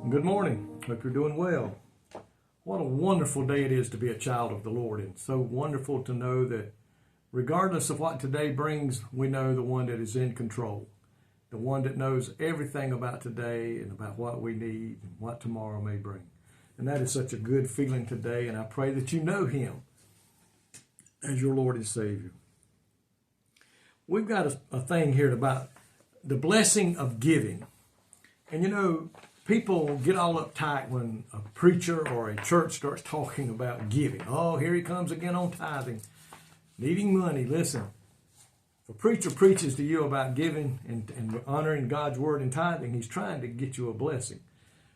Good morning. Hope you're doing well. What a wonderful day it is to be a child of the Lord, and so wonderful to know that regardless of what today brings, we know the one that is in control, the one that knows everything about today and about what we need and what tomorrow may bring. And that is such a good feeling today, and I pray that you know him as your Lord and Savior. We've got a thing here about the blessing of giving. And you know, people get all uptight when a preacher or a church starts talking about giving. Oh, here he comes again on tithing, needing money. Listen, if a preacher preaches to you about giving and honoring God's word and tithing, he's trying to get you a blessing.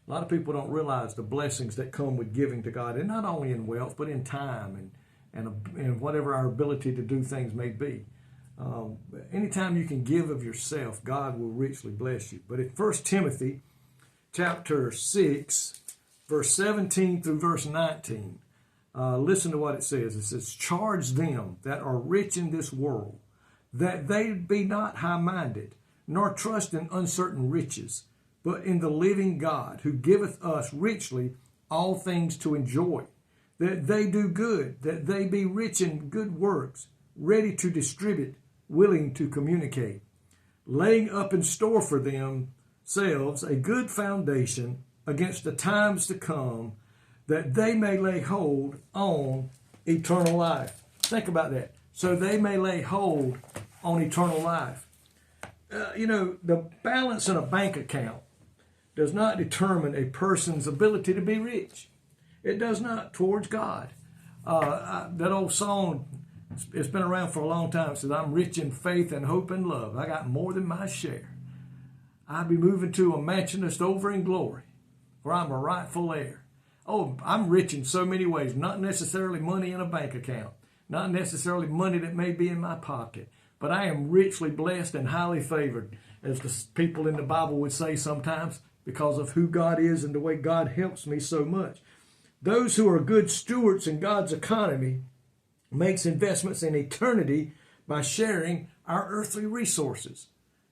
A lot of people don't realize the blessings that come with giving to God, and not only in wealth, but in time and whatever our ability to do things may be. Anytime you can give of yourself, God will richly bless you. But in 1 Timothy chapter 6, verse 17 through verse 19, listen to what it says. It says, "Charge them that are rich in this world, that they be not high-minded, nor trust in uncertain riches, but in the living God, who giveth us richly all things to enjoy. That they do good, that they be rich in good works, ready to distribute, willing to communicate, laying up in store for themselves a good foundation against the times to come, that they may lay hold on eternal life." Think about that. So they may lay hold on eternal life. The balance in a bank account does not determine a person's ability to be rich. It does not towards God. That old song, it's been around for a long time. It says, "I'm rich in faith and hope and love. I got more than my share. I'll be moving to a mansion that's over in glory, for I'm a rightful heir." Oh, I'm rich in so many ways, not necessarily money in a bank account, not necessarily money that may be in my pocket, but I am richly blessed and highly favored, as the people in the Bible would say sometimes, because of who God is and the way God helps me so much. Those who are good stewards in God's economy makes investments in eternity by sharing our earthly resources.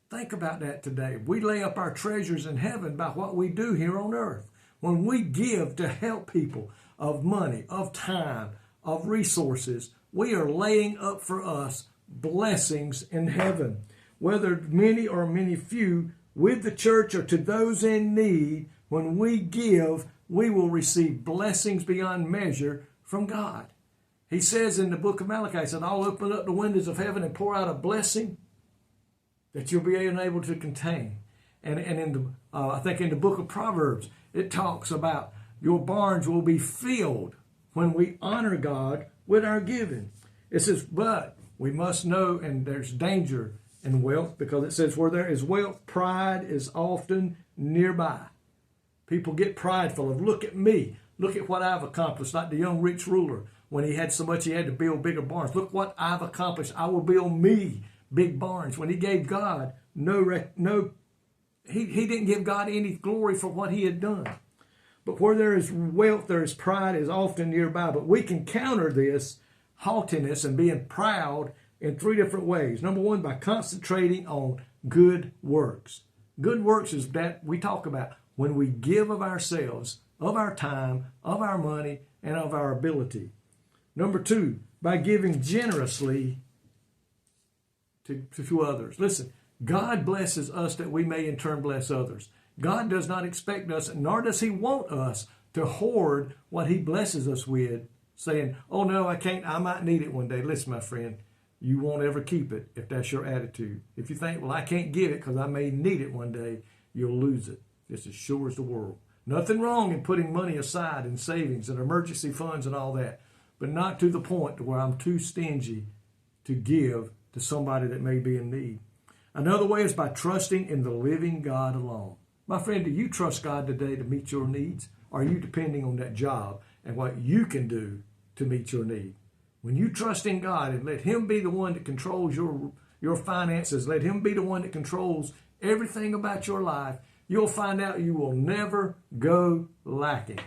Think about that today. We lay up our treasures in heaven by what we do here on earth. When we give to help people of money, of time, of resources, we are laying up for us blessings in heaven. Whether many or many few, with the church or to those in need, when we give, we will receive blessings beyond measure from God. He says in the book of Malachi, he said, "I'll open up the windows of heaven and pour out a blessing that you'll be unable to contain." And I think in the book of Proverbs, it talks about your barns will be filled when we honor God with our giving. It says, but we must know, and there's danger in wealth, because it says where there is wealth, pride is often nearby. People get prideful of, look at me, look at what I've accomplished, like the young rich ruler. When he had so much, he had to build bigger barns. Look what I've accomplished. I will build me big barns. When he gave God he didn't give God any glory for what he had done. But where there is wealth, there is pride is often nearby. But we can counter this haughtiness and being proud in three different ways. Number one, by concentrating on good works. Good works is that we talk about when we give of ourselves, of our time, of our money, and of our ability. Number two, by giving generously to others. Listen, God blesses us that we may in turn bless others. God does not expect us, nor does he want us to hoard what he blesses us with, saying, "Oh no, I can't, I might need it one day." Listen, my friend, you won't ever keep it if that's your attitude. If you think, "Well, I can't give it because I may need it one day," you'll lose it. Just as sure as the world. Nothing wrong in putting money aside in savings and emergency funds and all that, but not to the point to where I'm too stingy to give to somebody that may be in need. Another way is by trusting in the living God alone. My friend, do you trust God today to meet your needs? Or are you depending on that job and what you can do to meet your need? When you trust in God and let him be the one that controls your finances, let him be the one that controls everything about your life, you'll find out you will never go lacking.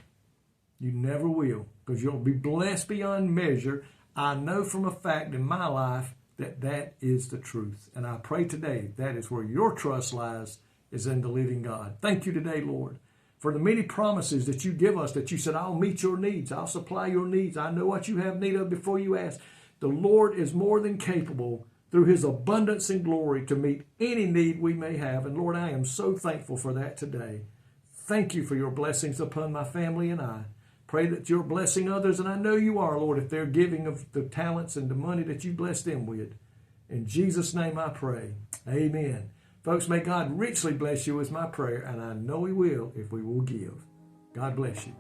You never will, because you'll be blessed beyond measure. I know from a fact in my life that is the truth. And I pray today that is where your trust lies, is in the living God. Thank you today, Lord, for the many promises that you give us, that you said, I'll meet your needs. I'll supply your needs. I know what you have need of before you ask. The Lord is more than capable through his abundance and glory to meet any need we may have. And Lord, I am so thankful for that today. Thank you for your blessings upon my family and I. Pray that you're blessing others, and I know you are, Lord, if they're giving of the talents and the money that you blessed them with. In Jesus' name I pray. Amen. Folks, may God richly bless you is my prayer, and I know he will if we will give. God bless you.